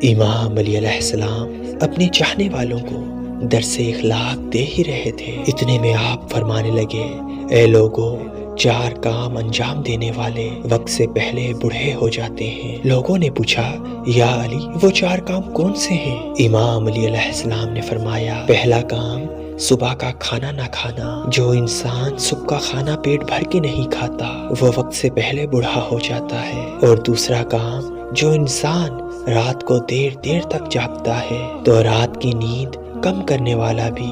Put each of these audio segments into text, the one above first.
امام علی علیہ السلام اپنے چاہنے والوں کو درس اخلاق دے ہی رہے تھے، اتنے میں آپ فرمانے لگے، اے لوگو، 4 کام انجام دینے والے وقت سے پہلے بوڑھے ہو جاتے ہیں۔ لوگوں نے پوچھا، یا علی وہ 4 کام کون سے ہیں؟ امام علی علیہ السلام نے فرمایا، پہلا کام صبح کا کھانا نہ کھانا۔ جو انسان صبح کا کھانا پیٹ بھر کے نہیں کھاتا وہ وقت سے پہلے بوڑھا ہو جاتا ہے۔ اور دوسرا کام، جو انسان رات کو دیر دیر تک جاگتا ہے تو رات کی نیند کم کرنے والا بھی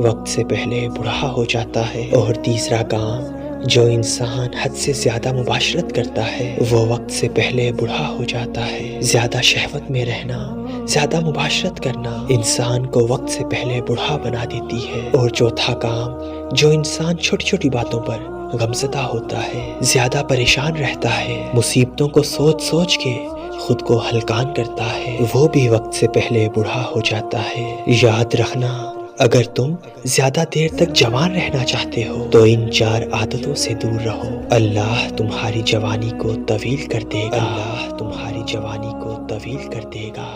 وقت سے پہلے بوڑھا ہو جاتا ہے۔ اور تیسرا کام، جو انسان حد سے زیادہ مباشرت کرتا ہے وہ وقت سے پہلے بوڑھا ہو جاتا ہے۔ زیادہ شہوت میں رہنا، زیادہ مباشرت کرنا انسان کو وقت سے پہلے بوڑھا بنا دیتی ہے۔ اور چوتھا کام، جو انسان چھوٹی چھوٹی باتوں پر غمزدہ ہوتا ہے، زیادہ پریشان رہتا ہے، مصیبتوں کو سوچ سوچ کے خود کو ہلکان کرتا ہے، وہ بھی وقت سے پہلے بوڑھا ہو جاتا ہے۔ یاد رکھنا، اگر تم زیادہ دیر تک جوان رہنا چاہتے ہو تو ان 4 عادتوں سے دور رہو۔ اللہ تمہاری جوانی کو طویل کر دے گا، اللہ تمہاری جوانی کو طویل کر دے گا۔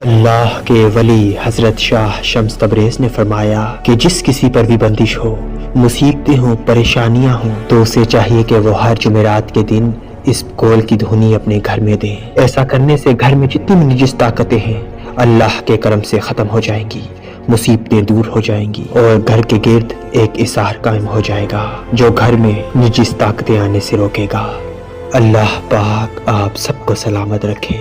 اللہ کے ولی حضرت شاہ شمس تبریز نے فرمایا کہ جس کسی پر بھی بندش ہو، مصیبتیں ہوں، پریشانیاں ہوں، تو اسے چاہیے کہ وہ ہر جمعرات کے دن اس قول کی دھنی اپنے گھر میں دیں۔ ایسا کرنے سے گھر میں جتنی بھی نجس طاقتیں ہیں اللہ کے کرم سے ختم ہو جائیں گی، مصیبتیں دور ہو جائیں گی، اور گھر کے گرد ایک اثار قائم ہو جائے گا جو گھر میں نجس طاقتیں آنے سے روکے گا۔ اللہ پاک آپ سب کو سلامت رکھے۔